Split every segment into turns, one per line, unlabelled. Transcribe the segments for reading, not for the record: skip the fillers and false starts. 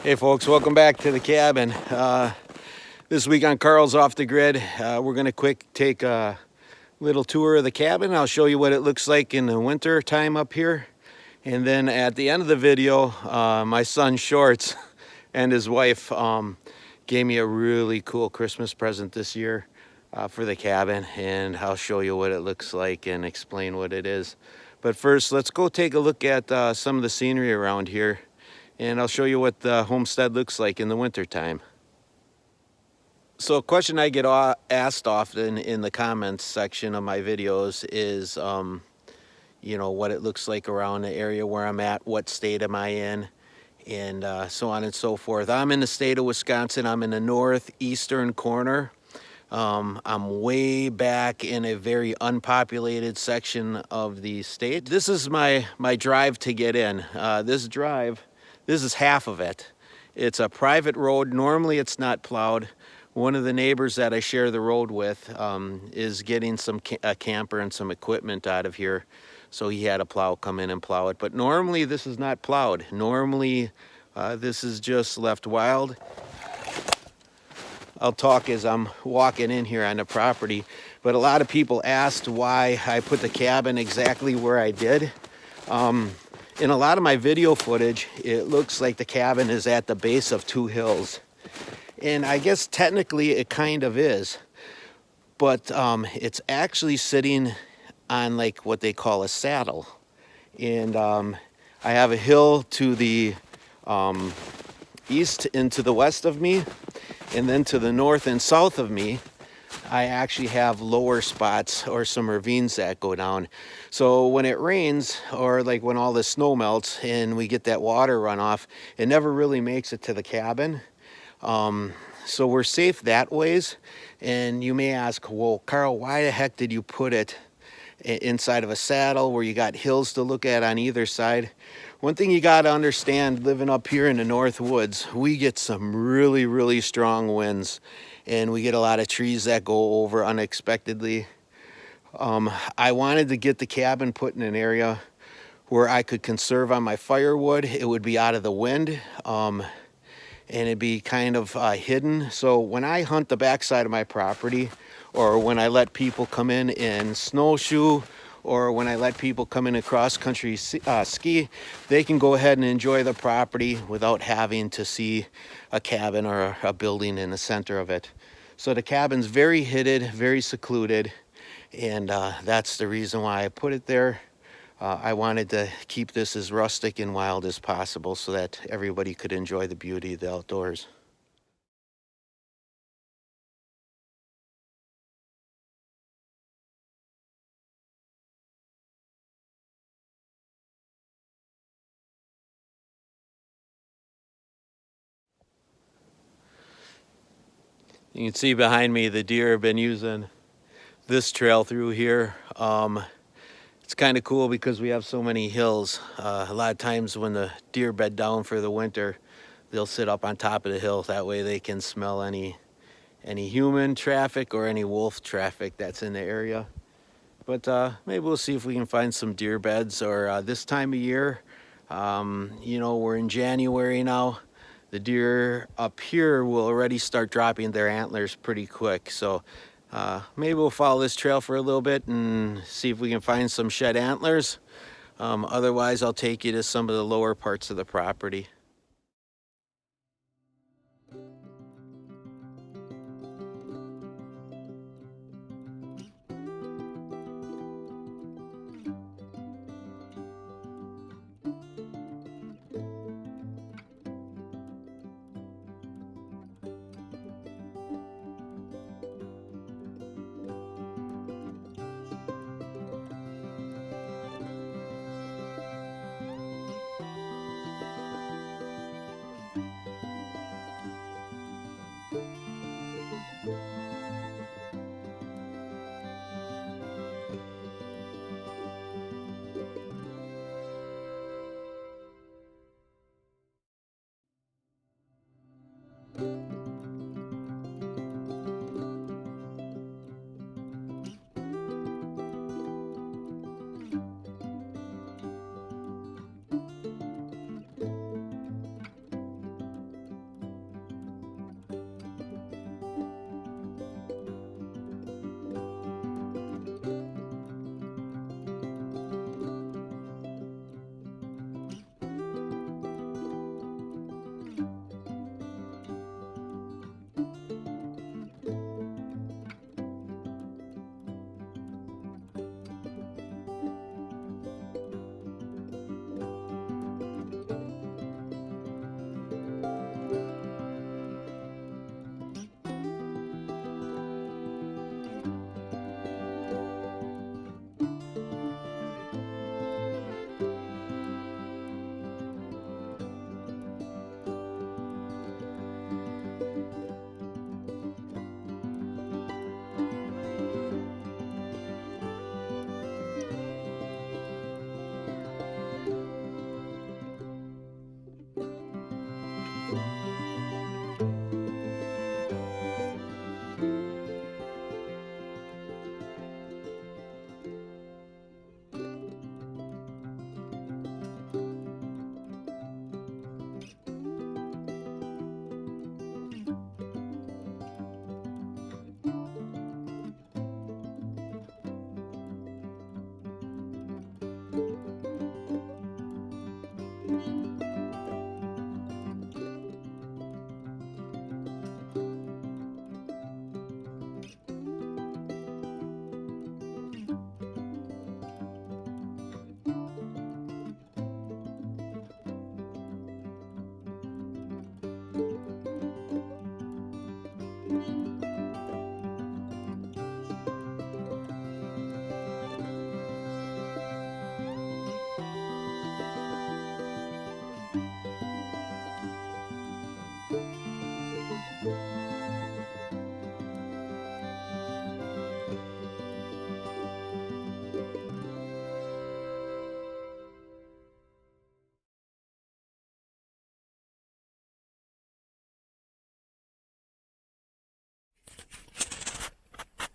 Hey folks, welcome back to the cabin. This week on Carl's Off the Grid, we're going to take a little tour of the cabin. I'll show you what it looks like in the winter time up here. And then at the end of the video, my son Shorts and his wife gave me a really cool Christmas present this year for the cabin. And I'll show you what it looks like and explain what it is. But first, let's go take a look at some of the scenery around here. And I'll show you what the homestead looks like in the winter time. So a question I get asked often in the comments section of my videos is, what it looks like around the area where I'm at, what state am I in, and so on and so forth. I'm in the state of Wisconsin. I'm in the northeastern corner. I'm way back in a very unpopulated section of the state. This is my drive to get in. This is half of it. It's a private road. Normally it's not plowed. One of the neighbors that I share the road with is getting a camper and some equipment out of here. So he had a plow come in and plow it. But normally this is not plowed. Normally this is just left wild. I'll talk as I'm walking in here on the property. But a lot of people asked why I put the cabin exactly where I did. In a lot of my video footage, it looks like the cabin is at the base of two hills. And I guess technically it kind of is. But it's actually sitting on like what they call a saddle. And I have a hill to the east and to the west of me. And then to the north and south of me, I actually have lower spots or some ravines that go down. So when it rains, or like when all the snow melts and we get that water runoff, it never really makes it to the cabin. So we're safe that ways. And you may ask, well, Carl, why the heck did you put it inside of a saddle where you got hills to look at on either side? One thing you got to understand, living up here in the North Woods, we get some really, really strong winds. And we get a lot of trees that go over unexpectedly. I wanted to get the cabin put in an area where I could conserve on my firewood. It would be out of the wind, and it'd be kind of hidden. So when I hunt the backside of my property, or when I let people come in and snowshoe, or when I let people come in and cross-country ski, they can go ahead and enjoy the property without having to see a cabin or a building in the center of it. So the cabin's very hidden, very secluded, and that's the reason why I put it there. I wanted to keep this as rustic and wild as possible so that everybody could enjoy the beauty of the outdoors. You can see behind me the deer have been using this trail through here. It's kind of cool because we have so many hills. A lot of times when the deer bed down for the winter, they'll sit up on top of the hill. That way they can smell any human traffic or any wolf traffic that's in the area. But maybe we'll see if we can find some deer beds, or this time of year, we're in January now. The deer up here will already start dropping their antlers pretty quick. So maybe we'll follow this trail for a little bit and see if we can find some shed antlers. Otherwise, I'll take you to some of the lower parts of the property.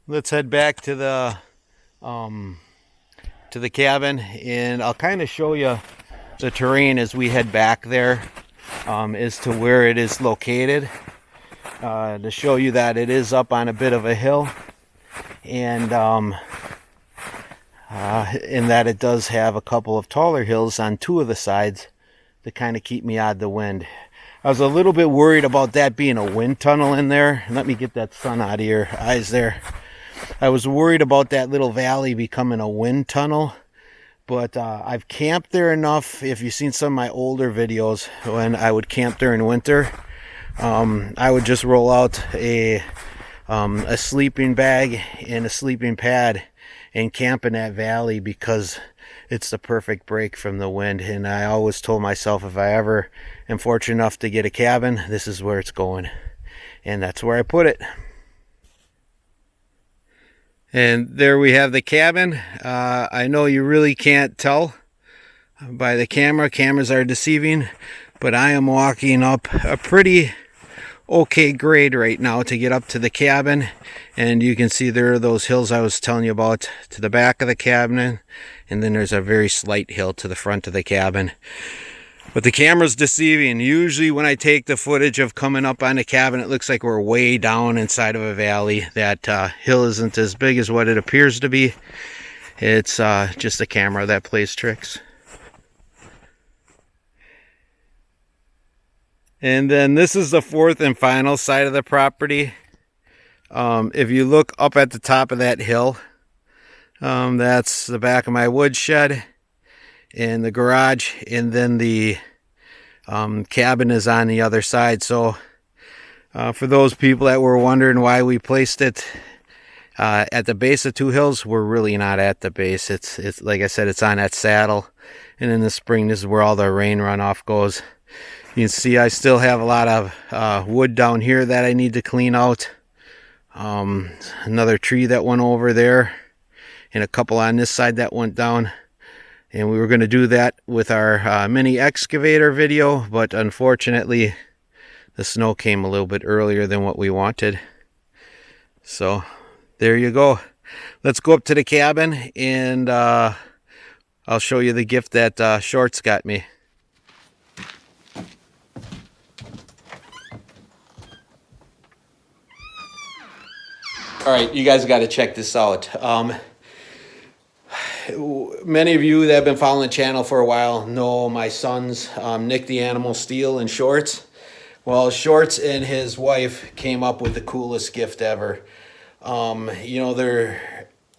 let's head back to the cabin, and I'll kind of show you the terrain as we head back there, as to where it is located, to show you that it is up on a bit of a hill, and in that it does have a couple of taller hills on two of the sides to kind of keep me out of the wind. I was a little bit worried about that being a wind tunnel in there. Let me get that sun out of your eyes there. I was worried about that little valley becoming a wind tunnel, but I've camped there enough. If you've seen some of my older videos when I would camp there in winter, I would just roll out a sleeping bag and a sleeping pad and camp in that valley, because it's the perfect break from the wind. And I always told myself, if I ever am fortunate enough to get a cabin, this is where it's going, and that's where I put it. And there we have the cabin. I know you really can't tell by the camera. Cameras are deceiving, but I am walking up a pretty okay grade right now to get up to the cabin, and you can see there are those hills I was telling you about to the back of the cabin, and then there's a very slight hill to the front of the cabin. But the camera's deceiving. Usually when I take the footage of coming up on the cabin, it looks like we're way down inside of a valley. That hill isn't as big as what it appears to be. It's just a camera that plays tricks. And then this is the fourth and final side of the property. If you look up at the top of that hill, that's the back of my woodshed and the garage, and then the cabin is on the other side. So for those people that were wondering why we placed it at the base of two hills, we're really not at the base. It's like I said, it's on that saddle, and in the spring this is where all the rain runoff goes. You can see I still have a lot of wood down here that I need to clean out. Another tree that went over there, and a couple on this side that went down. And we were going to do that with our mini excavator video, but unfortunately the snow came a little bit earlier than what we wanted. So there you go. Let's go up to the cabin, and I'll show you the gift that Shorts got me. All right, you guys got to check this out. Many of you that have been following the channel for a while know my sons, Nick the Animal Steel and Shorts. Well, Shorts and his wife came up with the coolest gift ever. You know,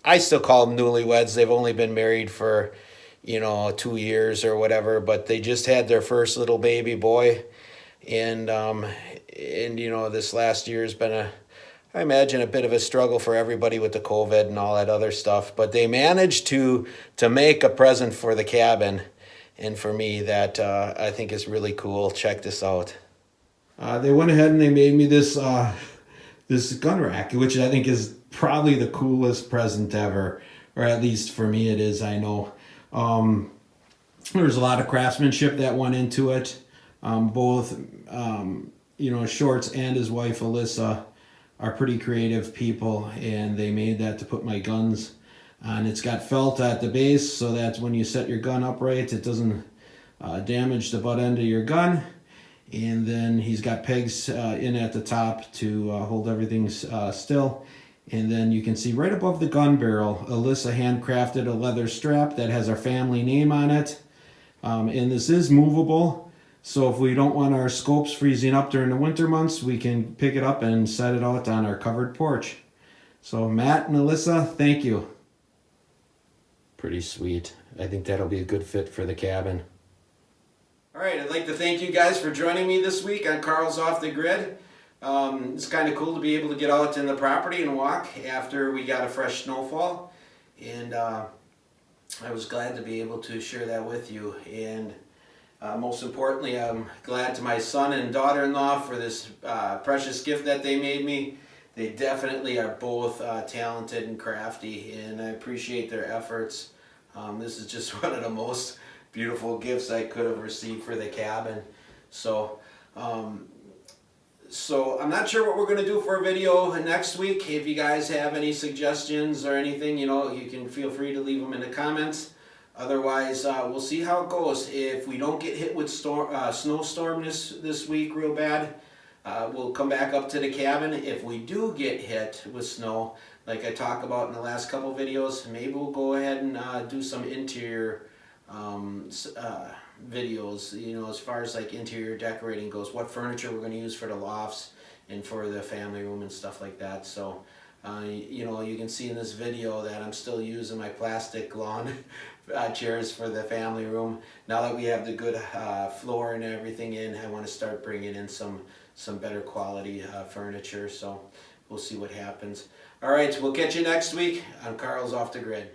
I still call them newlyweds. They've only been married for, 2 years or whatever, but they just had their first little baby boy. And this last year has been I imagine a bit of a struggle for everybody with the COVID and all that other stuff, but they managed to make a present for the cabin and for me that I think is really cool. Check this out. They went ahead and they made me this gun rack, which I think is probably the coolest present ever, or at least for me it is. I know there's a lot of craftsmanship that went into it. Both Shorts and his wife Alyssa are pretty creative people, and they made that to put my guns on. It's got felt at the base so that when you set your gun upright, it doesn't damage the butt end of your gun. And then he's got pegs in at the top to hold everything still. And then you can see right above the gun barrel, Alyssa handcrafted a leather strap that has our family name on it. And this is movable. So if we don't want our scopes freezing up during the winter months, we can pick it up and set it out on our covered porch. So Matt and Alyssa, thank you. Pretty sweet. I think that'll be a good fit for the cabin. All right, I'd like to thank you guys for joining me this week on Carl's Off the Grid. It's kind of cool to be able to get out in the property and walk after we got a fresh snowfall. And I was glad to be able to share that with you. And most importantly, I'm glad to my son and daughter-in-law for this precious gift that they made me. They definitely are both talented and crafty, and I appreciate their efforts. This is just one of the most beautiful gifts I could have received for the cabin. So So I'm not sure what we're going to do for a video next week. If you guys have any suggestions or anything, you know, you can feel free to leave them in the comments. Otherwise, we'll see how it goes. If we don't get hit with snowstorm this week real bad, we'll come back up to the cabin. If we do get hit with snow, like I talked about in the last couple videos, maybe we'll go ahead and do some interior videos, you know, as far as like interior decorating goes, what furniture we're going to use for the lofts and for the family room and stuff like that. So you know, you can see in this video that I'm still using my plastic lawn chairs for the family room. Now that we have the good floor and everything in, I want to start bringing in some better quality furniture. So we'll see what happens. All right, we'll catch you next week on Carl's Off the Grid.